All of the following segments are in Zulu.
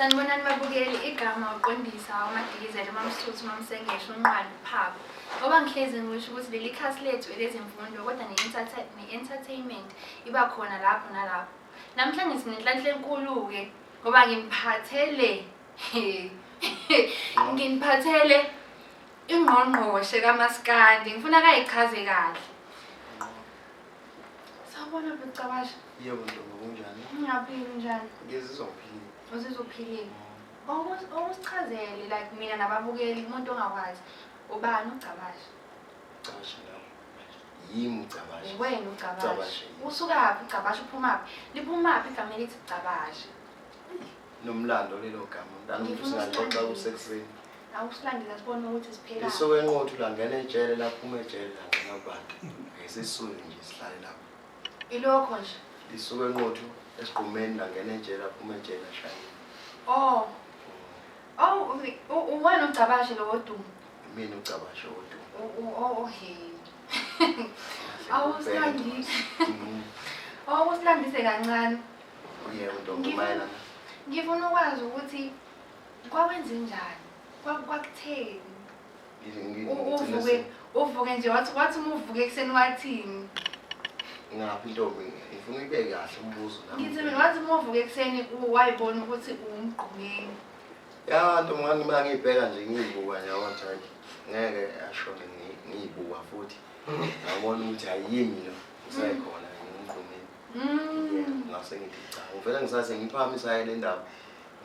Sanibonani babukeli, igama uqondisa uMadikizela uMamsuthu uMamsengesho uNqwali Phaphu. Ngoba ngihlezi ngisho ukuthi leli khasi lethu elezemfundo kodwa ne-entertainment iba khona lapho nalapho. Namhlanje sinenhlanhla enkulu-ke ngoba nginiphathele ingqongqoshe kaMaskandi. Ngifuna kayichaze kahle. Sawubona Bhucabasha. Yebo ntombi kunjani? Ngiyaphila njani? Ngizizwa ngiphilile. Uzizophilile. Awusichazele like mina nababukeli umuntu ongakwazi ubani uCabasha? Cabasha lawo. Yimi uCabasha. Wena uCabasha. Usukaphi uCabasha uphumaphi? Liphumaphi igama elithi Cabasha? Nomlando lelo gama. Mntana usingaxoxa kusekuseni. Awusilandela sibone ukuthi siphela. Lisuke enqothu la ngena ejele lapha ejele la ngena abantu. Ngesisulu nje sihlale lapha. Ilokho nje. Lisuke enqothu esigqumeni la ngena ejele lapha ejele ashayile. Oh. Uwena uCabasha lo wodumo. Mina uCabasha wodumo. Oh hey. Awusilandise. Awusilandise kancane. Yebo ntombi mayelana. Ngifuna ukwazi ukuthi kwakwenze njani? Kwakutheni? Uvuke nje wathi umuvuke ekseni wathini? Ngaphi ntombi ngifuna uyibeke kahle umbuzo nami. Ngithi mina wathi umuvuke ekseni wayibona ukuthi umgqumeni. Ya ntombi ngani mina ngiyibheka nje ngiyibuka nje wathi ngeke ashone ngiyibuka futhi. Ngabona ukuthi ayimi lo usekhona ngumgqumeni. Ngase ngithi cha uvela ngisase ngiphamisa yile ndaba.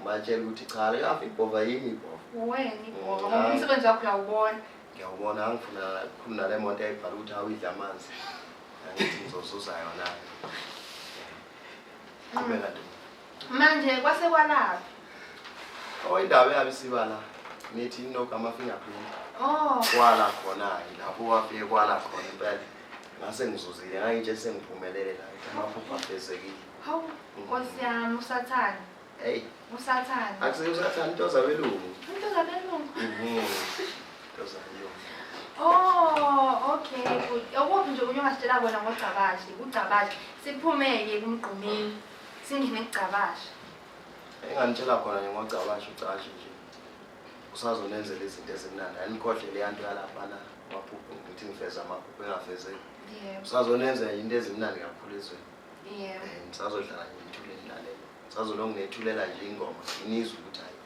Batshela ukuthi cha yafika ibhova yimi ibhova. Wena ibhova ngoba umsebenzi wakho uyawubona. Ngiyawubona angifuna ukukhuluma nale moto ayibhala ukuthi awidla amanzi. Angithi ngizozuza yona. Qhubeka ntombi. Manje kwase kwalaphi? Indaba yabe sibala nithi inogama fingerprint. Kwala khona lapho wafike kwala khona impela. Ngase ngizuzile ngayinje sengiphumelele la amaphupho afezekile. Hawu Nkosi yami usathana. Hey usathana. Akusiyo usathana into zabelungu. Into zabelungu. Into zabelungu. Okay good. Ukuphi nje kunye ongasitshela kona ngoCabasha? uCabasha siphumeke kumgqumeni. Singene kuCabasha. Enganitshela khona nje ngoCabasha uCabasha nje. Usazonenzela izinto ezimnandi. Anikhohle le yanto yalapha la amaphupho ngithi ngifeza amaphupho engafezeki. Yebo. Usazonenza into ezimnandi kakhulu ezweni. Yebo. Ngisazodlala nje ithuleni lalela. Sazolonge nethulela nje ingoma inizwe ukuthi hayi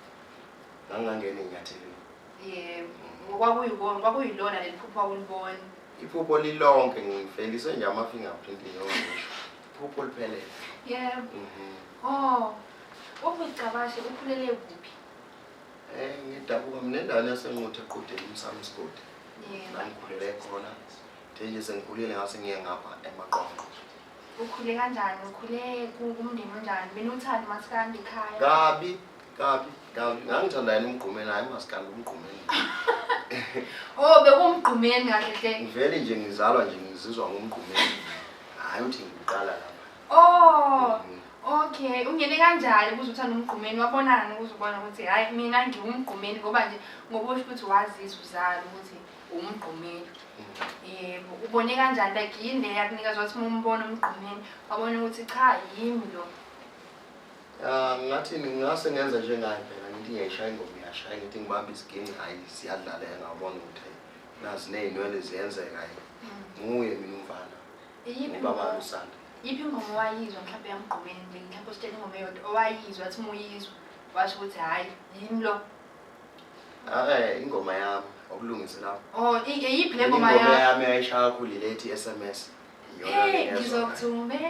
ngangangena enyathelweni. Yebo kwakuyilona leliphupho awulibona. Iphupho lilonke ngifelise nje ama fingerprint ngisho. Iphupho liphelele. Yebo. UCabasha ukhulele kuphi? Ngidabuka mina endaweni yasenquthe equdeni uMsamskoti. Yebo. Ngikhulele khona. Nje sengikhulile ngase ngiye ngapha emaqonqo. Ukhule kanjani? Ukhule kumndeni onjani? Benuthanda uMaskandi ekhaya? Kabi. Ngangithanda yena umgqumeni hayi uMaskandi umgqumeni. Bekumgqumeni kahle hle. Ngivele nje ngizalwa nje ngizizwa ngomgqumeni. Hayi uthi ngiqala lapha. Okay, ungene kanjani ukuze uthanda umgqumeni? Wabonana ukuze ubona ukuthi hayi mina ngiwumgqumeni ngoba nje ngobosho ukuthi wazizwa uzala ukuthi umgqumeni. Yebo, ubone kanjani like yini le yakunika ukuthi umbone umgqumeni wabona ukuthi cha yimi lo. Ngathi ngase ngenza njengaye phela ngithi ngiyashaya ingoma ngiyashaya ngithi ngibamba isigini hayi siyadlala ngabona ukuthi nazi nezinwele ziyenzeka hayi. Nguye mina umfana. Ubaba uSanda. Yiphi ingoma wayizwa mhlawumbe yamgqumeni nje mhlawumbe usitshela ingoma eyodwa owayizwa athi umuyizwa washo ukuthi hayi yimi lo. Ingoma yami okulungisa lapho. Yiphi le ngoma yami? Ingoma yami ayishaya kakhulu lethi SMS. Ngizokuthumela.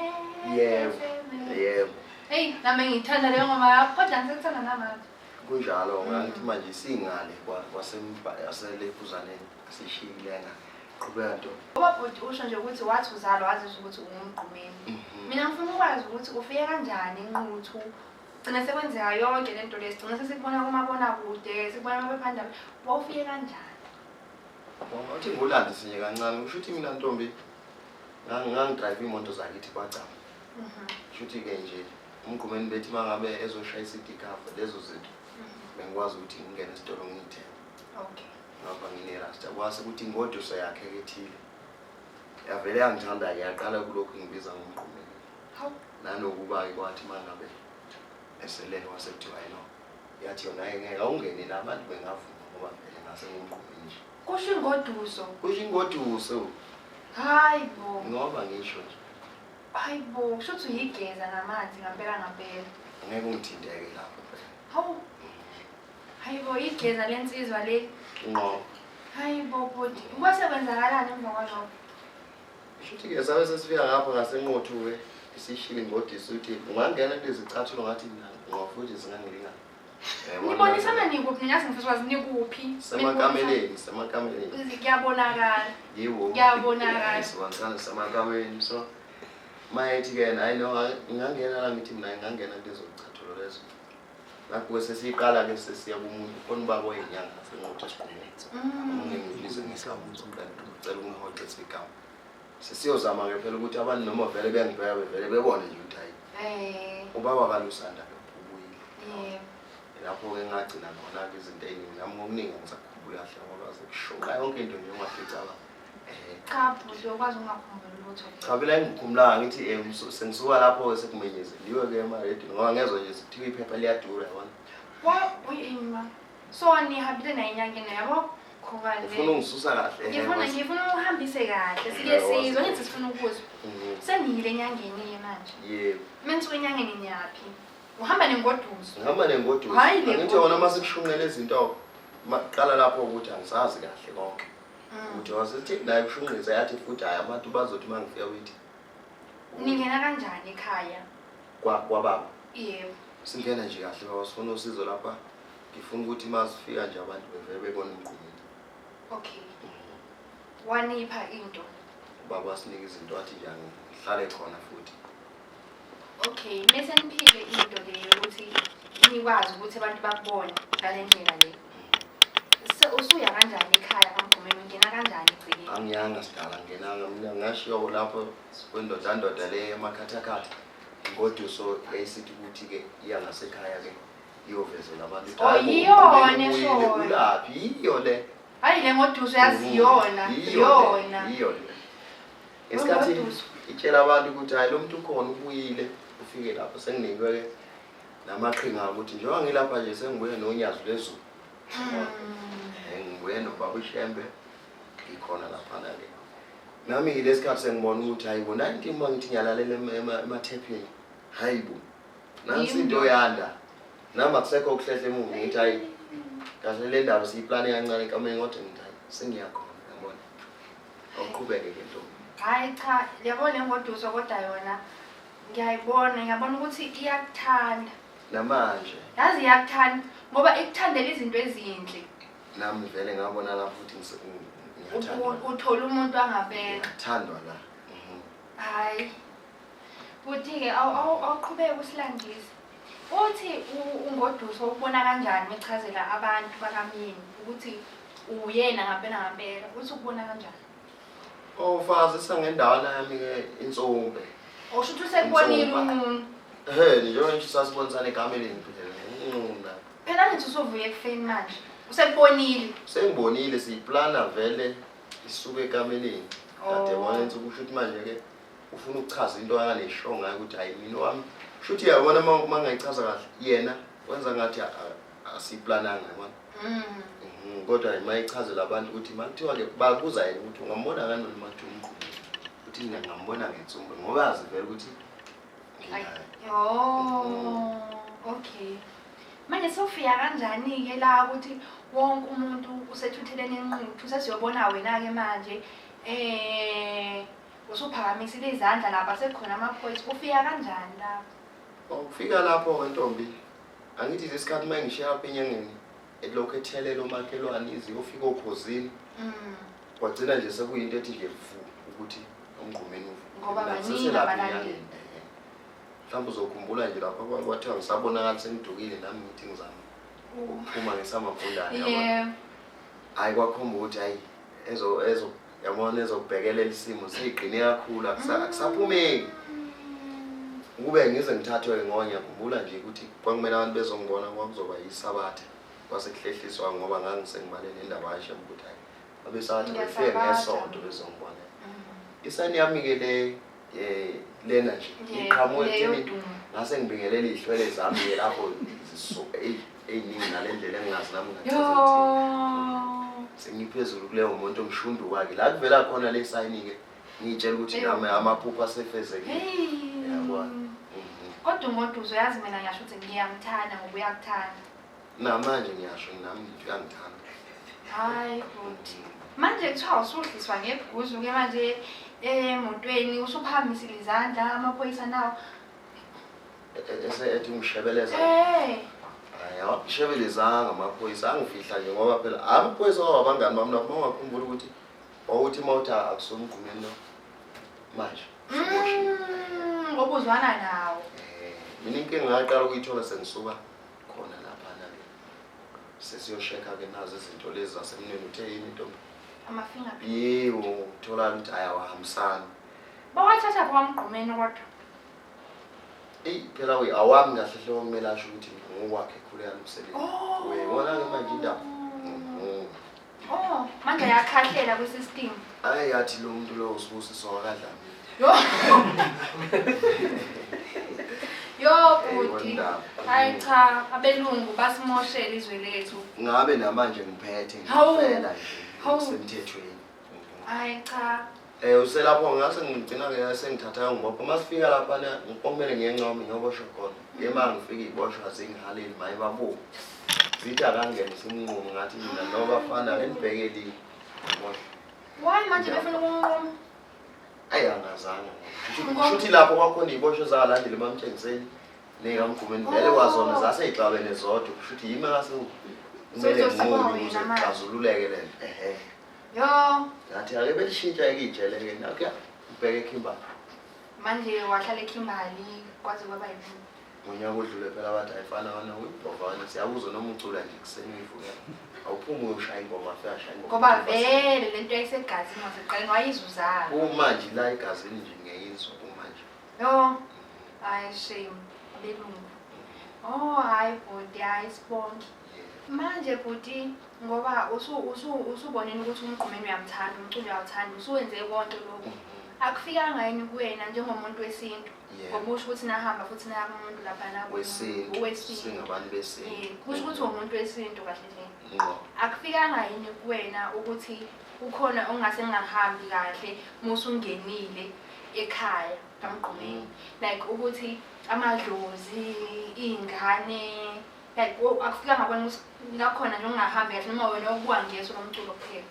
Yebo. Hey, nami ngithanda le ngoma yakho kodwa ngisekuthanda namanje. Kunjalo ngathi manje singale yaselephuzaneni sishiyilena. Qhubeka nto. Ngoba bhuti usho nje ukuthi wathi uzalwa wazizwa ukuthi ungumgqumeni. Mina ngifuna ukwazi ukuthi ufike kanjani enquthu. Gcina sekwenzeka yonke lento lesigcina sesikubona kumabonakude, sikubona amaphephandaba. Wawufike kanjani? Wathi ngolandise nje kancane usho ukuthi mina ntombi ngangidrive imoto zakithi kwacama. Shuthi ke nje umgqumeni bethi mangabe ezoshaya iCity cover lezo zinto. Bengikwazi ukuthi ngingene esitolo ngithenge. Okay. Ngapha nginerasta kwase ukuthi ingoduso yakhe ethile. Yavele yangithanda yaqala kulokhu ngibiza ngomgqumeni. Hawu. Nanokuba ikwathi mangabe eselele wasethi wayino yathi yona ngeke awungene nabantu bengavuma ngoba phela ngase ngumqhubeni nje kusho ingoduso kusho ingoduso hayibo ngoba ngisho nje hayibo kusho ukuthi uyigeza namanzi ngampela ngeke ungithinteke lapho phela hawu hayibo igeza lensizwa le ngo hayibo bodi kwasekwenzakalani emva kwalokho shuthi-ke sabe sesifika ngapho ngasenqothu-ke isishile ingodisa ukuthi ungangena kulezi zicathulo ngathi ngoba futhi zingangilingana nibonisana nikuphi ngingazi ngifisa wazi nikuphi semakameleni kuyabonakala yiwo kuyabonakala sibanisana semakameleni so mayethi-ke nayi no ngingangena la ngithi mina ngingangena kulezo zicathulo lezo lapho sesiyiqala-ke sesiya kumuntu khona ubaba oyinyanga senqothu esikhumetse ungengilize ngesikhathi ucela ungihoxe sigama sesiyozama-ke phela ukuthi abantu noma vele bengibheka bevele bebone nje ukuthi hayi ubaba kalusanda ubuyile lapho-ke ngagcina khona-ke izinto ey'ningi nami ngokuningi angisakhumbuli kahle ngoba zekushola yonke into nje ungaficaba cha bhuti ukwazi ungakhumbuli lutho cha phela engikhumbulanga ngithi sengisuka lapho-ke sekumenyezeliwe-ke emaredini ngoba ngezwa nje sekuthiwa iphepha liyadura yabona so nihambile naye enyangeni yabo ufuna ungisusa kahle ngifuna uhambise kahle sike sizwe ngithi sifuna ukuzwa seniyile enyangeni manje yebo menisuka enyangeni niyaphi uhamba nengoduso ngihamba nengoduso angithi wona masekushunqele izinto maqala lapho ukuthi angisazi kahle konke ukuthi wasithi naye kushunqisa yathi futhi hayi abantu bazothi mangifika withi ningena kanjani ekhaya kwababa yebo singena nje kahle baba sifuna usizo lapha ngifuna ukuthi masifika nje abantu bevele bebona umqhumeni okay wanipha into baba sinika izinto athi nje ngihlale khona futhi okay mase niphile into leyo ukuthi nikwazi ukuthi abantu bakubone ngale ndlela le usuya kanjani ekhaya kaMgqumeni ungena kanjani egcekeni angiyanga sidala ngenanga mina ngashiyo lapho kwendoda le emakhathakhatha ngoduso yayisithi ukuthi-ke iya ngasekhaya-ke iyovezela abantu yiyona eshoyo kulaphi yiyo le hayi le ngoduso yaziyona yiyo le esikhathi itshela abantu ukuthi hayi lo muntu ukhona ubuyile ufike lapho senginikwe-ke namaqhinga ukuthi njengoba ngilapha nje sengibuye nonyazi lwezulu ngibuye nobaba uShembe ngikhona laphana-ke nami ngilesi sikhathi sengibona ukuthi hayi bo 19 uma ngithi ngiyalalela emathephini hayi bo nansi into yanda nami akusekho ukuhlehla emuva ngithi hayi kahle le ndaba siyiplane kancane ekameni kodwa ngithi hayi sengiyakhona yabona awuqhubeke-ke ntombi hayi cha yabona le ngoduso kodwa yona ngiyabona ukuthi iyakuthanda namanje yazi iyakuthanda ngoba ikuthandela izinto ezinhle nami vele ngabona lapho futhi uthola umuntu angabela ngiyathandwa la hayi futhi-ke awuqhubeke usilandise uthi ungoduso ubona kanjani mechazela abantu bakamyeni ukuthi uyena ngampela uthi ukubona kanjani ofazi sangendawana yami-ke insumpe usho ukuthi usekubonile umuntu njengoba nje sasibonisana ekameleni phela nithi usuvuye ekufeni manje usekubonile sengibonile siyiplana vele isuke ekameleni kade wona insuku usho ukuthi manje-ke ufuna ukuchaza into akaneshow ngayo ukuthi hayi mina wami usho ukuthi yabona uma ngayichaza kahle yena wenza ngathi asiyiplananga yabona kodwa uma ichazela abantu ukuthi makuthiwa-ke bakuza yena ukuthi ungambona ngani noMathumbu ukuthi mina ngingambona ngensumbu ngoba yazi vele ukuthi okay manje sofika kanjani-ke la ukuthi wonke umuntu usethutheleni enquthu sesiyobona wena-ke manje usuphakamisile izandla lapha sekukhona amaphoyisa ufika kanjani lapho ukufika lapho-ke ntombi angithi lesikhathi uma ngishiya lapha enyangeni elokhu ethelela omakhelwane iziyofika ophozini kwagcina nje sekuyinto ethi nje ukuthi uMgqumeni ngoba baningi abalandeli mhlawumbe uzokhumbula nje lapho kwathiwa ngisabonakala sengidukile nami ngithi ngizama ukuphuma ngesamafundane hayi kwakhomba ukuthi hayi yabona ezokubhekelela isimo seyiqine kakhulu akusaphumeki ukube ngize ngithathwe ngonya khumbula nje ukuthi kwakumele abantu bezongibona kwakuzoba yisabatha kwasekuhlehliswa ngoba ngangisengibalele indaba kaShembe ukuthi hayi abesathi befike ngesonto bezongibona isani yami-ke lena nje iqhamuke ekutheni ngase ngibingelela iy'hlwele zami-ke lapho ey'ningi nale ndlela engingazi nami Yo. sengiphezulu kuleyo muntu omshundu wakhe la kuvela khona le sayini-ke ngiyitshela ukuthi nami amaphupho asefezekile. Yabona. Kodwa umuntu uzoyazi mina ngiyasho ukuthi ngiyamthanda ngoba uyakuthanda. Namanje ngiyasho nami uyangithanda. Hayi futhi. Manje kuthiwa usudliswa ngebhuzu-ke manje emotweni usuphakamisile izandla amaphoyisa nawo. Ethi ngishebeleza. Eh. Hayi awashebelezanga amaphoyisa angifihla nje ngoba phela amaphoyisa wabangani bami lapho ungakhumbula ukuthi wawuthi mawutha akusomgqumeni lo manje. Ngoba uzwana nawo. Mina inkinga ngaqala ukuyithola sengisuka khona lapha nake. Sesiyosheka-ke nazo izinto lezi zasemnweni uthe yini intombi? Amafingerprint. Yebo, uthola ukuthi ayawahambisani. Bawathatha kwamgqumeni kodwa. Phela awami kahle hle okumele asho ukuthi ngokwakhe ekhulekana umsebenzi. Oh. Webona-ke manje indaba. Oh, manje ayakhahlela kwi-system. Hayi yathi lo muntu lo usibusiswa wakadlami. Yo. Yo buti. Hayi cha, abelungu basimoshela izwe lethu. Ngabe namanje ngiphethe Hawu. ngifela nje. Hawu. Semthethweni. Hayi cha. Uselapho ngase ngigcina-ke sengithatha ngibopha. Masifika laphana ngikomele ngiyencome ngiyoboshwa khona. Ema ngifika iboshwa zingihaleli maye babuka. Zithi akangene simnqumo ngathi mina noba bafana ngibhekeli. Why manje befuna ukunqoma? Ayangazanga. Kushuthi lapho kwakhona iboshwe zalandela emamtshengiseni nekamgqumeni vele kwazona zaseyixabene zodwa. Kushuthi yimi ngase kumele ngiqobe ukuze xazululeke lento. Yo. Ngathi ake belishintsha-ke ijele-ke nakuya ubheke eKimberley. Manje wahlala eKimberley kwaze kwaba yini? Ngonyaka odlule phela bathi ayifana kana uyibhovana siyabuza noma ucula nje kuseni uyivukela. Awuphumi ushaya ingoma afika shaya ingoma. Ngoba vele lento yayisegazini wasekuqaleni wayizuzana. Kumanje la igazini nje ngiyayizwa kumanje. Yo. Hayi shame. Abelungu. Oh hayi bhuti hayi sibonke. Manje bhuti ngoba usubonile ukuthi umgqumeni uyamthanda umculo uyawuthanda usuwenze konke lokho. Akufikanga yini kuwena njengomuntu wesintu? Ngoba usho ukuthi nahamba futhi naya kumuntu lapha na wesintu. Singabantu besintu. Kusho ukuthi umuntu wesintu kahle nje. Ngqo. Akufikanga yini kuwena ukuthi ukhona ongase ngingahambi kahle musungenile ekhaya kamgqumeni like ukuthi amadlozi ingane like akufikanga kwena ukuthi ngakhona nje ungahambi kahle noma wena ukuwa ngeso lomculo kuphela.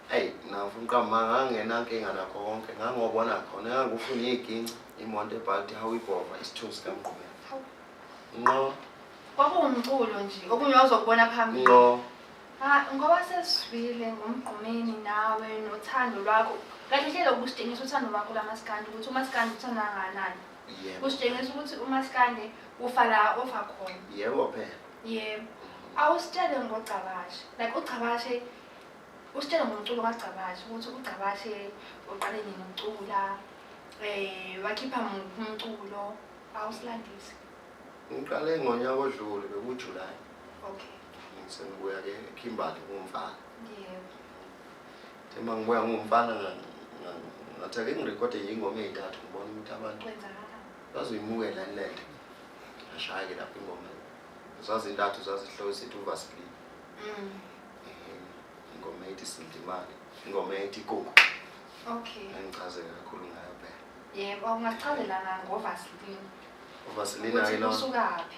Hey, nafu mqamba ngangenankinga nakho konke ngangobona khona ngangufuna iginci imonto ebhalti how ibhova isithunzi kamgqumeni. Ngqo. Kwakuwumculo nje okunye uzokubona phambili. Ngqo. Ngoba sesivile ngomgqumeni nawe nothando lwakho. Kahle hle lokusitshengisa uthando lwakho lamaskandi ukuthi umaskandi uthanda kangakanani. Yebo. Usitshengisa ukuthi umaskandi ufa la ofa khona. Yebo phela. Yebo. Awusitshele ngocabashe. Like ucabashe usitshele ngomculo kaCabashe ukuthi uCabashe uqale nini ukucula wakhipha umculo awusilandisi. Ngiqale ngonyaka odlule bekuJuly. Okay. Sengibuya-ke eKimberley ngumfana. Yebo. Tema ngibuya ngumfana ngathi-ake ngirekhode ingoma ey'ntathu ngibona ukuthi abantu bazoyimukela lento. Ngashaya-ke lapho ingoma. Zazintathu zazihloko sithi uVaseline. Ingoma ethi Sindimali, ingoma ethi Kuku. Okay. Angichaze kakhulu ngayo phela. Yebo, ungachazela ngoVaseline. uVaseline ayilona. Usukaphi?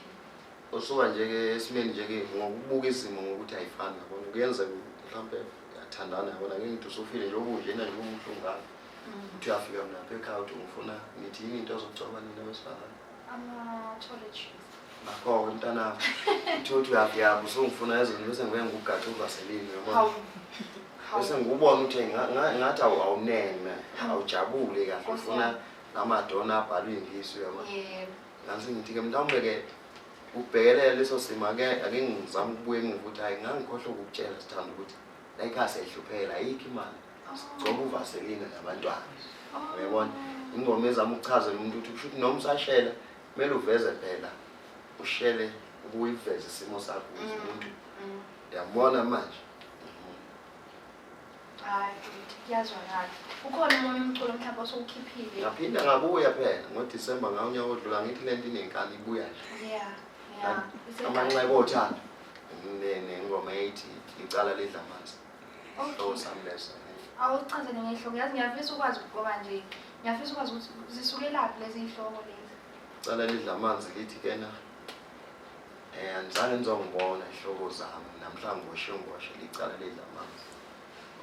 Usuka nje-ke esimeni nje-ke ngokubuka izimo ngokuthi ayifani yabona. Kuyenza mhlawumbe uyathandana yabona ngeke ngithi usufile nje obunjena nje umuhle ngalo. Uthi uyafika lapha ekhaya uthi ngifuna ngithi yini into ozogcoba nina besifazane? Ama-toiletries. Nakho-ke mntanami. Uthi uyafika usungifuna izinto bese ngibuye ngikugaxe uVaseline yabona. Hawu. Bese ngikubona ukuthi ngathi awunene awujabule kahle ufuna namadona abhalwe ingisi yabona. Yebo. Ngase ngithi-ke mhlawumbe-ke ubhekelele leso simo ake ngizama ukubuye ngivuthi hayi ngangikhohlwa ukukutshela sithanda ukuthi la ekhaya siyahlupheka ayikho imali sigcoba uVaseline nabantwana. Uyabona ingoma ezama ukuchaza umuntu ukuthi kusho ukuthi noma usashela kumele uveze phela ushele ukuyiveza isimo sakho ukuthi umuntu uyabona manje. Hayi kuyazwakala. Ukhona umunye umculo mhlawumbe osukhiphile. Ngaphinda ngabuya phela ngoDisemba ngawunyaka odlula ngithi lento inenkani ibuya nje. Yeah. Yeah. Amanxeba othando nengoma ethi icala lidla amanzi. So samlesa. Awuchazele ngehloko yazi ngiyafisa ukwazi ngoba nje ngiyafisa ukwazi ukuthi zisukelaphi lezi ihloko lezi. Icala lidla amanzi lithi kena andizange ngizongibona ihloko zami namhlanje ngoshongosho licala lidla amanzi.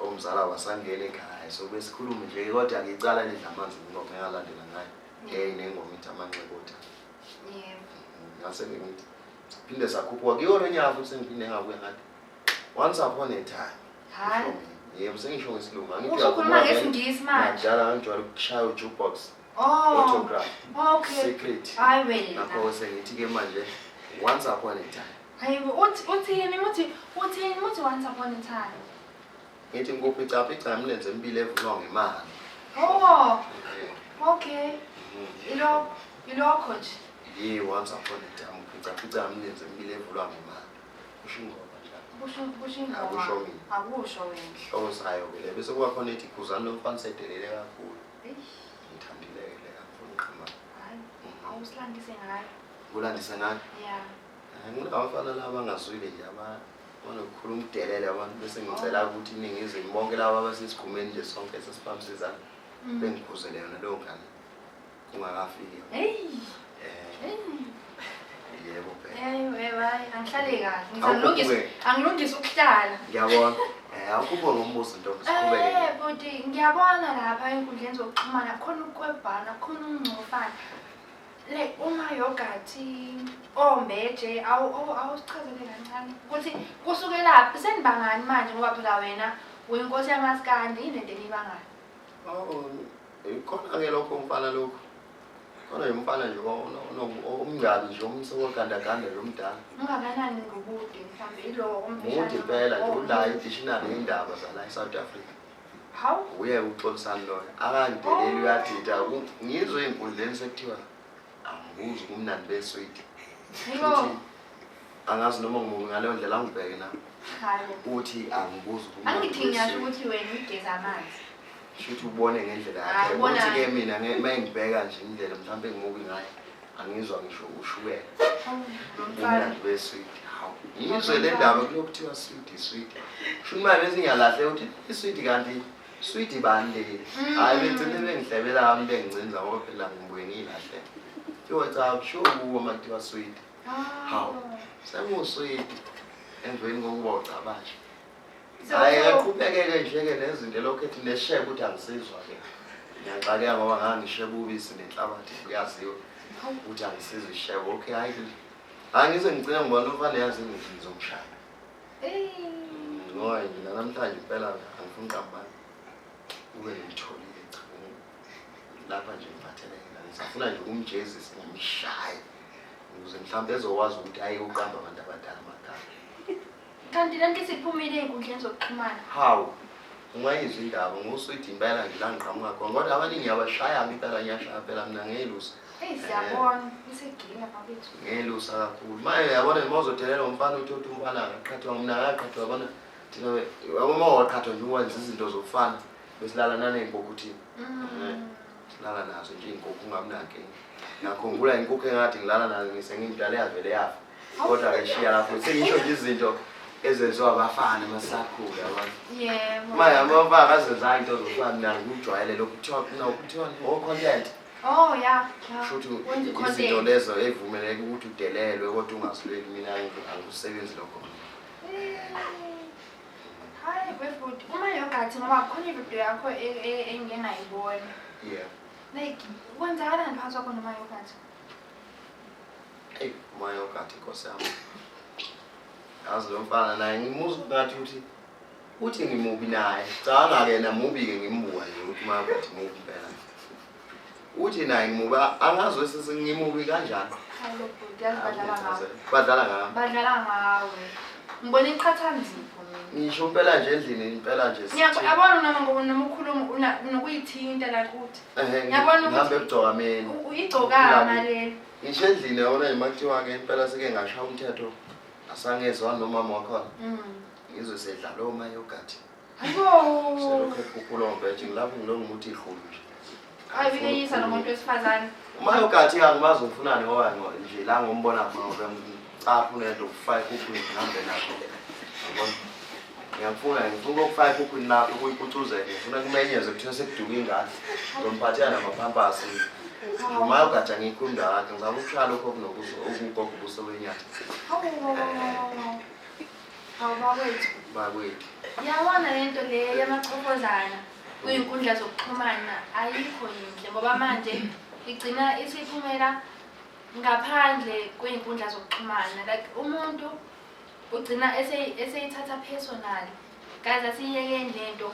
Omzala wasangena ekhaya so besikhuluma nje kodwa ngicala lidla amanzi ingoma engalandela ngayo nengoma ithi amanxeba othando. Yebo. Ngase ngithi siphinde sakhuphuka kuyona nyavu sengiphinde ngabuya ngathi once upon a time. Hayi. Yebo sengisho ngesilungu Ukhuluma ngesingisi manje. Ngijala ngijwayele ukushaya ujukebox. Oh. Autograph. Okay. Secret. Hayi wena. Ngakho sengithi ke manje once upon a time. Hayibo uthini uthi once upon a time. Ngithi ngikuphica imilenze emibili evunwa ngemali. Oh. Okay. Ilokho nje. Ye once upon a time ngiphica imilenze emibili evunwa ngemali. Kusho ingoma njalo. Kusho ingoma. Akusho mina. Akusho wena. Ihloko sayo ke le bese kuba khona ethi khuzana lomfana sedelele kakhulu. Ngithandile ke kakhulu qhama. Hayi. Awusilandise ngayo. Kulandisa ngani? Yeah. Ngilabafana laba ngazwile nje banokukhuluma udelele abantu bese ngicela ukuthi iningizimu bonke laba abasesikhumeni nje sonke sesiphamsizana bengikhuzele yona leyo ngane kungakafiki. Hey. Yebo phela. Hayi angihlale kahle. Angilungisa ukuhlala. Ngiyabona. Akukho ngombuzo ntombi siqhubeke. Buti ngiyabona lapha enkundleni zokuxhumana khona ukwebhana khona ungcofana. Like uma yogurt ombeje awusichazele kancane ukuthi kusuke laphi senibangani manje ngoba phela wena uyinkosi yamaskandi inento enibangani. Khona ke lokho umfana lokho. Khona umfana nje omngabi nje umsokogandaganda lo mdala. Ungakanani ngobude mhlambe ilo omfishane. Mude phela nje ula idictionary indaba zala eSouth Africa. How? Uye uxolisana loyo. Akandeleli uyathitha ngizwe inkundleni sekuthiwa angibuzi kumnandi besweet. Yebo. Angazi noma ngimubi ngaleyo ndlela angibheke na. Hayi. Uthi angibuzi kumnandi. Angithi ngiyasho ukuthi wena ugeza amanzi. Shuthi ubone ngendlela yakhe. Uthi ke mina ngibheka nje indlela mhlawumbe ngimubi ngayo. Angizwa ngisho ushukela. Kumnandi besweet. Ngizwe le ndaba kulokuthiwa sweet. Shuma bese ngiyalahle uthi isweet kanti sweet bani. Hayi bengcine bengihlebela ami bengcinza ngoba phela ngibuye ngilahle. Cha sho uma kuthiwa sweet. Hawu. Sengusweet. Emveni kokuboca abasha. Hayi aqhubekeke nje ke nezinto lokho ethi neshebe ukuthi angisizwa ke. Ngiyaxakeka ngoba ngangishebe ubisi nenhlabathi kuyaziwa. Ukuthi angisizwe ishebe. Okay hayi. Angize ngicela ngibona ufana yazi ngizomshaya. Ngoba mina namhlanje impela angifuni kampani. Ube ngitholile cha. Lapha nje ngiphatheleke la. Sifuna nje umjezisi ngimshaye. Ukuze mhlawumbe ezokwazi ukuthi hayi uqamba abantu abadala amakhaya. Kanti lento isiphumile einkundleni zokuxhumana. Hawu. Ungayizwa indaba ngosweet impela nje la ngiqhamuka khona. Kodwa abaningi abashaya impela ngiyashaya phela mina ngelusa. Siyabona isegile mabethu. Ngelusa kakhulu. Manje uyabona mawuzothelela umfana uthi umfana ngaqhathwa mina ngaqhathwa yabona thina uma waqhathwa nje ukwenza izinto zofana besilala naney'nkukhu thina. Silala nazo nje iy'nkukhu ungamnake. Ngiyakhumbula inkukhu engathi ngilala nazo ngisengimdala yavele yafa. Kodwa ke shiya lapho sengisho nje izinto ezenziwa abafana masakhula yabona. Yebo. Manje amafaka azenza into zofana mina ngikujwayele lokhu kuthiwa content. Oh yeah. Futhi izinto lezo evumeleke ukuthi udelelwe kodwa ungasileli mina angikusebenzi lokho. Hayi befuthu uma yogurt ngoba khona ividiyo yakho engingayibona. Yeah. Like kwenzakala ngiphathwa khona uma yogurt. Hey, uma yogurt inkosi yami. Yazi lo mfana naye ngimuzwa ngathi uthi ngimubi naye. Cha ke namubi ke ngimbuka nje ukuthi uma yogurt mubi impela. Uthi naye ngimuba angazwe sesengimubi kanjani. Hayi befuthu yazibadlala ngawe. Badlala ngawe. Badlala ngawe. Ngibona iqhathanzipho mina. Ngisho impela nje endlini impela nje. Ngiyabona noma ukhuluma nokuyithinta la kuthi. Ngiyabona ukuthi ngihambe ebugcokameni. Uyigcokama leli. Ngisho endlini yabona nje makuthiwa ke impela seke ngashaya umthetho. Asangezwa nomama wakho. Ngizwe sedlala oma yogurt. Hayibo. Selokho ekhuphulombe nje ngilapho ngilonguthi ihulu nje. Hayi bikeyisa nomuntu wesifazane. Uma yogurt angimazi ufunani ngoba nje la ngombona ngoba apho unento ukufaka ekhukhwini ngihambe nakho yabona ngifuna ukufaka ekhukhwini lapho ukuyiphucuzela ngifuna kumenyeze kuthiwa sekuduka ingane ngomphathela namapampasi uma ugatsha ngiyikhunda yakhe ngizama ukushaya lokho okukho ubuso wenyatha bakwethu bakwethu yabona lento le yamaqhofozana kwinkundla zokuxhumana ayikho yinhle ngoba manje igcina isiphumela ngaphandle kwinkundla zokuxhumana like umuntu ugcina eseyithatha personal guys asiyekeni lento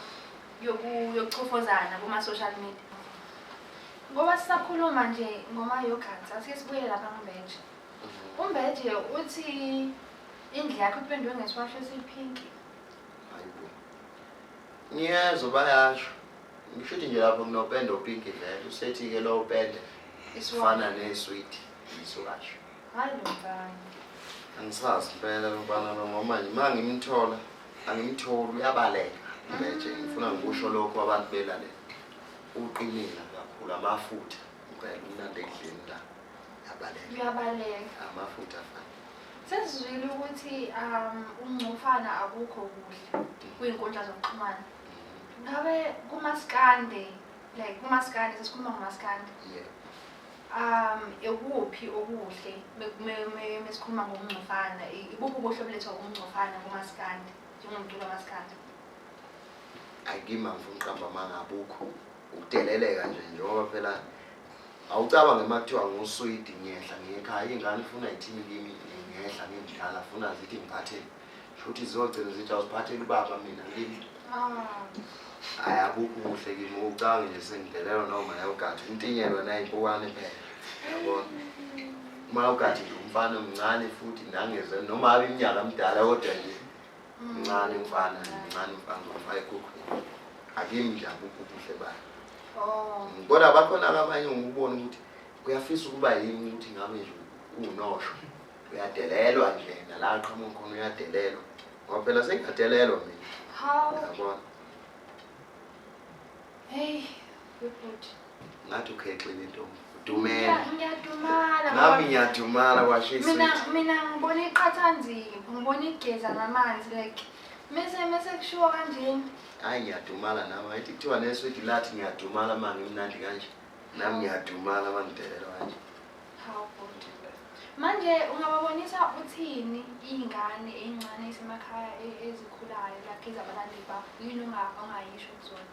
yokuxhofozana kuma-social media ngoba sisakhuluma nje ngoma-yogurt asike sibuye lapha nguMbeje uMbeje uthi indlu yakho ipendwe ngeswasho esiyiphinki ngiyezwa bayasho ngisho ukuthi nje lapho kunopende opinki vele usethi-ke lo upende ifana neswiti iswasho hayi lo mfana angisazi impela lobana ngoba manje uma ngimthola angimtholi uyabaleka Mbeje ngifuna ngikusho lokho abantu belalela uqinile kakhulu amafutha impela umnandi ekudleni la uyabaleka amafutha afana sesizwile ukuthi ungcufana akukho kuhle kwinkundla zokuxhumana ngabe kumaskande like kumaskande sesikhuluma ngomaskande ekuphi okuhle mesikhuluma ngokungcufana ibuphi ubuhle obulethwa ukungcufana kumaskande njengomculo wamaskande ayikima ngifuna uqamba mangabukho ukudeleleka nje njengoba phela awucabange makuthiwa nguswidi ngiyehla ngekhaya ingane ifuna ithini kimi ngiyehla ngimdala funa zithi ngiphathele futhi zizogcina zithi awusiphathele ubaba mina kimi ayabukho ubuhle kimi ucanga nje sengidelelwa noma yayogathi intinyelwa nayimpukane phela yabona uma ugathi nje umfana omncane futhi nangeze noma abe iminyaka emdala kodwa nje mncane umfana ufaka ekhukhwini akimi nje abukho ubuhle bayo kodwa bakhona abanye ngikubona ukuthi kuyafisa ukuba yini ukuthi ngabe nje unosho uyadelelwa nje nala aqhamuka khona uyadelelwa ngoba phela sengiyadelelwa mina yabona hey good ngathi ukhexile intombi udumele ngiyadumala nami ngiyadumala kwashisa mina ngibona iqhathanzipho ngibona igeza ngamanzi like mase kushiwo kanjeni hayi ngiyadumala nami ayithi kuthiwa neswidi lathi ngiyadumala uma ngimnandi kanje nami ngiyadumala uma ngidelelwa kanje how good manje ungababonisa uthini ingane encane esemakhaya ezikhulayo lapha ezabalandeli bakho yini ongayisho kuzona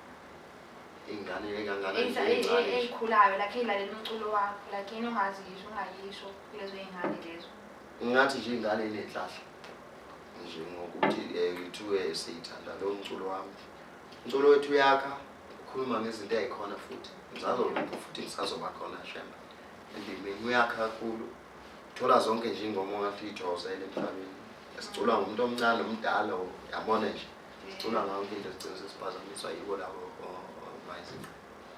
ingane engangana ezikhulayo lakhe ilalela umculo wakho lakhe yini ungayisho kulezo ingane lezo ngathi nje ingane enenhlahla nje ngokuthi yithuwe siyithanda lo mculo wami umculo wethu yakha ukhuluma ngezinto ezikhona futhi futhi ngisazoba khona shemba endimeni uyakha kakhulu thola zonke nje ingoma ongathi ijozele emhlabeni esicula ngumuntu omncane omdala yabona nje sicula ngayo into esicela sesiphazamiswa yibo labo bayizini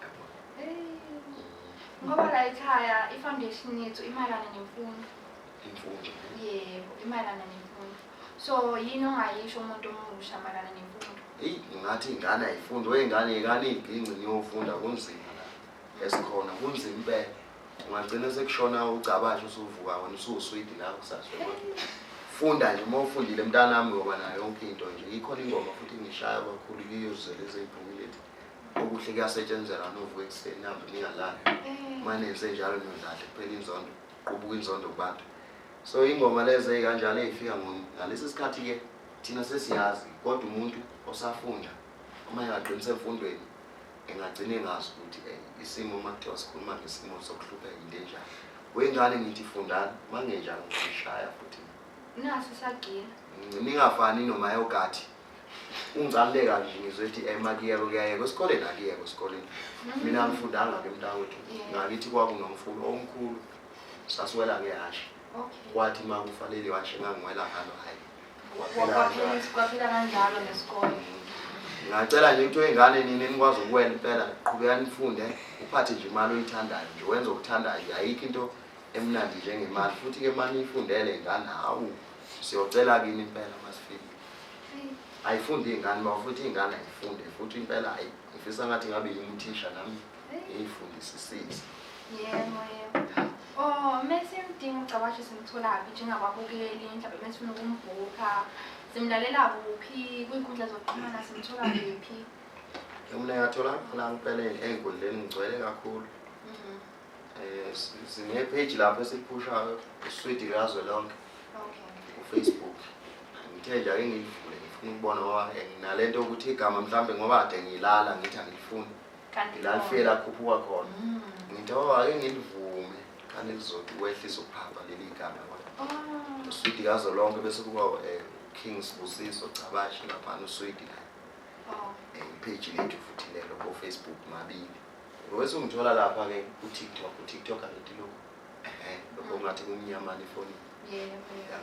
yabona ngoba la ekhaya i-foundation yethu imalana nemfundo yebo imalana nemfundo so yini ongayisho umuntu omusha malana nemfundo ngathi ingane ayifundi ingane iginci niyofunda kunzima la esikhona kunzima impela ungagcina sekushona ucabasha usuvuka wena ususwidi la kusasho funda nje uma ufundile mntanami ngoba nayo yonke into nje ikhona ingoma futhi ngishaya kakhulu kuyozele eziphumile okuhle kuyasetshenzela novuka ekuseni namba ningalala manje senjalo nodlala kuphela inzondo qubuka inzondo kubantu so ingoma lezi kanjalo ezifika ngalesi sikhathi ke thina sesiyazi kodwa umuntu osafunda uma engaqinisa emfundweni engagcina engazi ukuthi isimo makuthiwa sikhuluma ngesimo sokuhlupheka into enjani wengane ngithi fundani mangenjalo ngishaya futhi nasi sagila ningafani noma yogathi ungicaleka nje ngizothi emakiyeko kuyayeka esikoleni akiyeko esikoleni mina ngifundanga ke mntawethu ngakithi kwakunomfulo omkhulu sasiwela ngehashi kwathi makufanele washe ngangiwela ngalo hayi kwaphela kanjalo nesikole ngicela nje ukuthi ingane nini nikwazi ukuwela impela qhubeka nifunde uphathe nje imali oyithandayo nje wenza okuthandayo ayikho into emnandi njengemali futhi ke manje ifundele ingane hawu siyocela kini impela masifike ayifundi ingane bafuthi ingane ayifunde futhi impela ngifisa ngathi ngabe yimthisha nami ngiyifundisisise yebo Oh, mesimdinga ucabashe simtholaphi njengababukeli mhlawumbe mesifuna ukumbhukha simlalela kuphi kwinkundla zokuxhumana simthola kuphi? Mina ngathola khona ngempeleni ey'nkundleni ngigcwele kakhulu. Sine-page lapho esiphushayo uSweety Kazwelonke ku-Facebook. Ngithe nje ake ngilivule ngifuna ukubona ngoba nginalento yokuthi igama mhlawumbe ngoba kade ngilala ngithi angilifuni. Ngilalifike lakhuphuka khona. Ngithi ake ngilivume kanti lizothi kwehlisa ukuphapha leli gama kodwa. uSweety Kazwelonke bese kuba King Sibusiso Cabashe lapha uSweety la. Page lethu futhi lelo ku Facebook mabili. Bese ungithola lapha ke ku-TikTok angithi lokho. Lokho ngathi kumnyama ifoni.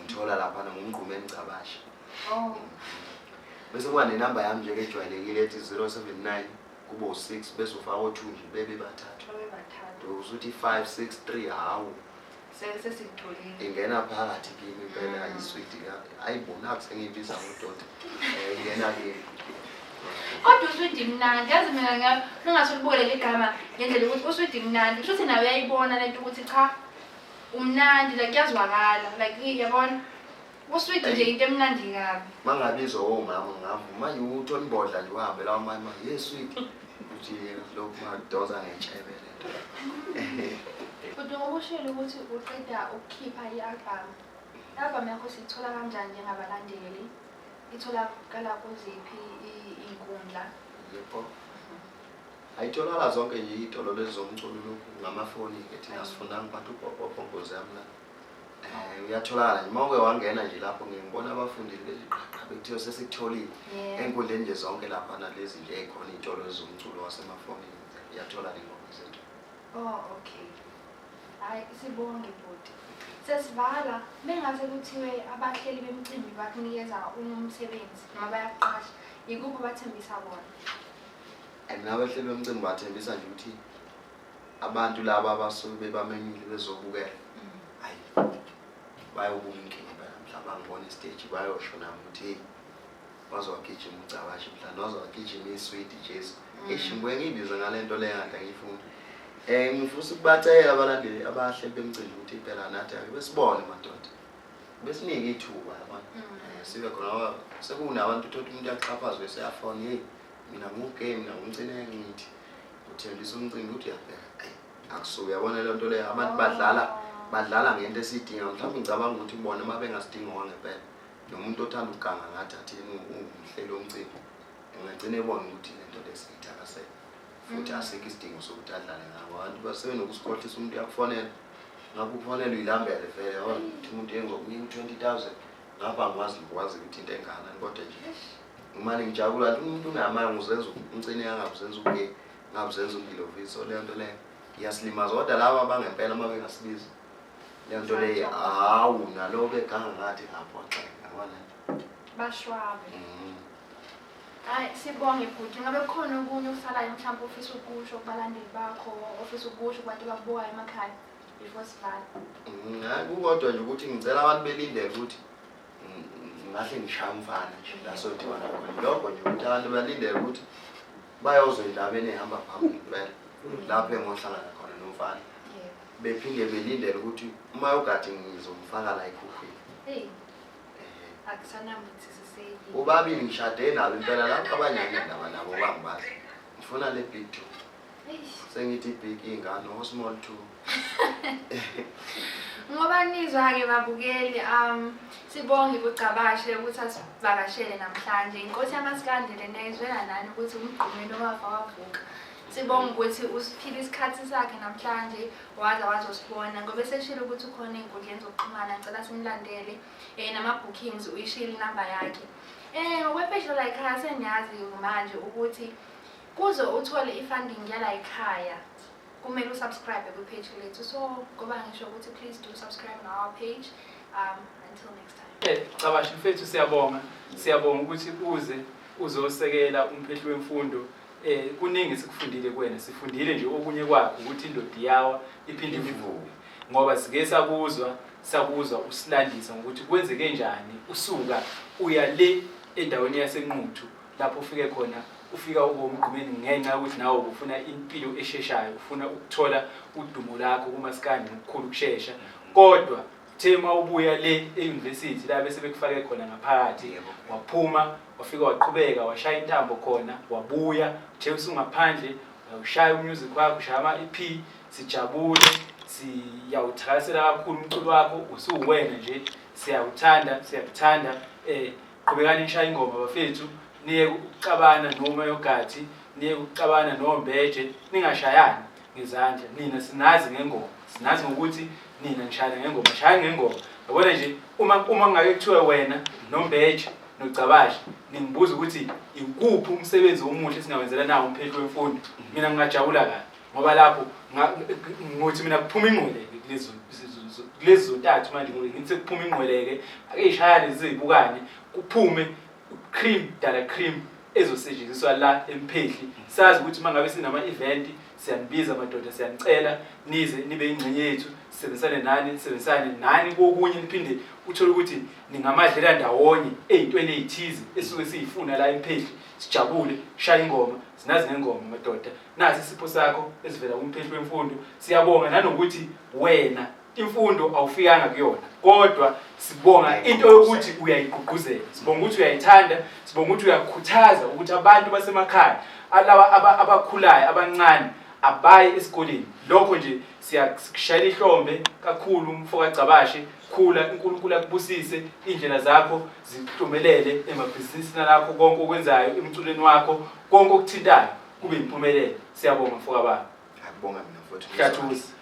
Ngithola lapha ngumgqumeni Cabashe. Bese kuba nenamba yami nje ejwayelekile ethi 079 kubo 6 bese ufaka o2 nje bebe bathathu. Usuthi 563 hawu. Sesitholile. Ingena phakathi kimi impela ayisweet ayibona kusengibiza ngododa. Ingena ke. Kodwa uSweety mnandi yazi mina ngingasolibukele legama ngendlela ukuthi uSweety mnandi kusho ukuthi nawe uyayibona lento ukuthi cha umnandi like kuyazwakala like yabona uSweety nje into emnandi kabi. Mangabizwa omama ngavuma uThoni Bodla nje uhambe la mama yeSweet uthi lokhu madoza ngechebe lento. Kodwa ngoba ushilo ukuthi uqeda ukukhipha i-album yakho sithola kanjani njengabalandeli? Itholakala kuziphi inkundla? Yebo. Ayitholakala zonke nje izitolo lezi zomculo lokhu ngamafoni ke thina sifunda ngiphatha uPopopombozi yami la. Uyatholakala nje mawuke wangena nje lapho ngibona abafundile beziqhaqha bekuthiwa sesikutholile enkundleni nje zonke lapha nalezi nje ekhona izitolo zomculo wasemafonini uyathola ingoma zethu. Oh okay. Hayi sibonge bhuti. Sesivala bengase kuthiwe abahleli bemicimbi bakunikeza umsebenzi noma bayaqasha ikuphi bathembisa bona? Nabahleli bemicimbi bathembisa nje ukuthi abantu laba abasuke bebamenyile bezobukela. Hayi bayobuka inkinga mhlawumbe angibona istage bayosho nami ukuthi bazowagijima uCabashe mhlawumbe bazowagijima iSweety Jesu. Ngishingwe ngibiza ngalento le kade ngifuna. Ngifuna ukubacela abalandeli abahleli bemicimbi ukuthi impela nathi ake besibone madoda. Besinike ithuba yabona. Sibe khona sekunabantu uthola umuntu yaxhaphazwe eseyafona hey mina ngugame mina ngumcine ngithi uthembisa umcimbi uthi yabheka akusuke yabona le nto le abantu badlala ngento esidinga mhlawumbe ngicabanga ukuthi ubone uma bengasidingi ngempela nomuntu othanda ukuganga ngathi athini umhlelo womcimbi engagcina ebona ukuthi le nto lesiyithakasela futhi asikho isidingo sokuthi adlale ngabo abantu basebenokusikhohlisa umuntu yakufonela ngabe ukufonela uyilambele vele uthi umuntu engokunika 20,000 ngapha ngikwazi ukuthi into engana kodwa nje ngimane ngijabula umuntu ungamanga uzenza umcine yangabuzenza uke ngabuzenza umgilovisi le nto le iyasilimaza kodwa laba bangempela uma bengasibiza le nto le hawu nalo beganga ngathi lapho xa ngabona bashwabe. Hayi sibonge bhuti ngabe khona okunye okusalayo mhlawumbe ofisa ukusho kubalandeli bakho ofisa ukusho kubantu bakubukayo emakhaya before sivala? Hayi kukodwa nje ukuthi ngicela abantu belindele ukuthi ngahle ngishaya umfana nje la sothi wona lokho nje ukuthi abantu balindele ukuthi bayozwe indabeni ehamba phambili vele lapho engohlangana khona nomfana bephinde belindele ukuthi uma ugadi ngizomfaka la ekhukhwini. Hey akusanambuthi siseli ubabili ngishade nabo impela lapho abanyane nabo bangibazi ngifuna le big two sengithi big ingane no small two. Ngoba nizwa ke babukeli sibonge kuCabashe ukuthi asivakashele namhlanje inkosi yamasikandile nezwela nani ukuthi umgqumeni owafa wavuka. Sibonge ukuthi usiphile isikhathi sakhe namhlanje wazosibona ngoba eseshilo ukuthi ukhona einkundleni zokuxhumana ngicela simlandele nama bookings uyishile inamba yakhe. Ngokwepage la ekhaya seniyazi manje ukuthi kuze uthole ifunding yala ekhaya kumele usubscribe ku-page lethu so ngoba ngisho ukuthi please do subscribe on our page until next time. Cabashe mfethu siyabonga ukuthi uzosekela umphehli wemfundo. Kuningi sikufundile kuwena sifundile nje okunye kwakho ukuthi indodi yawa iphinde ivuke ngoba sike sakuzwa usilandisa ukuthi kwenzeke njani usuka uya le endaweni yaseNquthu lapho ufike khona ufika ube umgqumeni ngenxa yokuthi nawe ufuna impilo esheshayo, ufuna ukuthola udumo lakho kumaskandi ngokukhulu ukushesha. Kodwa thema ubuya le e-university la bese bekufake khona ngaphakathi, waphuma wafika waqhubeka washaya intambo khona, wabuya uthe usungaphandle ushaya umusic wakho, ushaya ama-EP, sijabule, siyawuthakasela kakhulu umculo wakho, usuwena nje, siyakuthanda. Qhubekani nishaya ingoma bafethu, niye ukuxabana noma yogathi, niye ukuxabana nombeje, ningashayani ngezandla. Nina sinazi ngengoma, sinazi ngokuthi nina nishaya ngengoma, shaya ngengoma. Yabona nje uma ngake kuthiwe wena nombeje noCabashi ningibuza ukuthi ikuphi umsebenzi omuhle singawenzela nawo umphehlo wemfundo, mina ngingajabula kabi ngoba lapho ngothi mina kuphuma ingqweleke kulezi zontathu manje ngithi kuphuma ingqweleke ake ishaya lezi zibukane kuphume dala cream ezosetshenziswa la emphehli. Sazi ukuthi mangabe sinama event siyanibiza madoda, siyanicela nize nibe ingcenye yethu, sisebenzisane nani kokunye, niphinde uthole ukuthi ningamadlela ndawonye ezintweni ezithize esuke siyifuna la emphehli, sijabule, shaya ingoma, sinazi ngengoma madoda. Nasi isipho sakho esivela kumphehli wemfundo. Siyabonga nanokuthi wena imfundo awufikanga kuyona, kodwa sibonga into yokuthi uyayigqugquzela, sibonga ukuthi uyayithanda, sibonga ukuthi uyakhuthaza ukuthi abantu basemakhaya alaba abakhulayo abancane abaye esikoleni. Lokho nje siyakushayela ihlombe kakhulu mfoka Cabashi, khula, uNkulunkulu akubusise, indlela zakho zihlumelele emabhizinisini lakho, konke okwenzayo emculweni wakho, konke okuthintayo kube impumelelo. Siyabonga mfoka baba. Akubonga mina mfowethu. Ngiyathusa.